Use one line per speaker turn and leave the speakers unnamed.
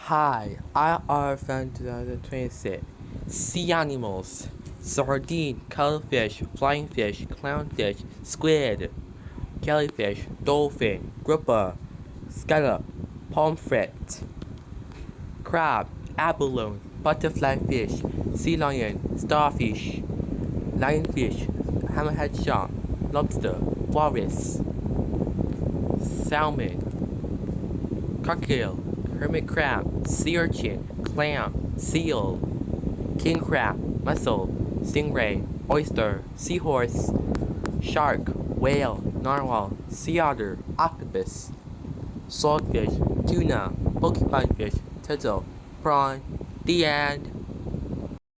Hi, I are from 2026. Sea animals: sardine, cuttlefish, flying fish, clownfish, squid, jellyfish, dolphin, grouper, scallop, pomfret, crab, abalone, butterfly fish, sea lion, starfish, lionfish, hammerhead shark, lobster, walrus, salmon, crocodile, hermit crab, sea urchin, clam, seal, king crab, mussel, stingray, oyster, seahorse, shark, whale, narwhal, sea otter, octopus, swordfish, tuna, porcupine fish, turtle, prawn. The end.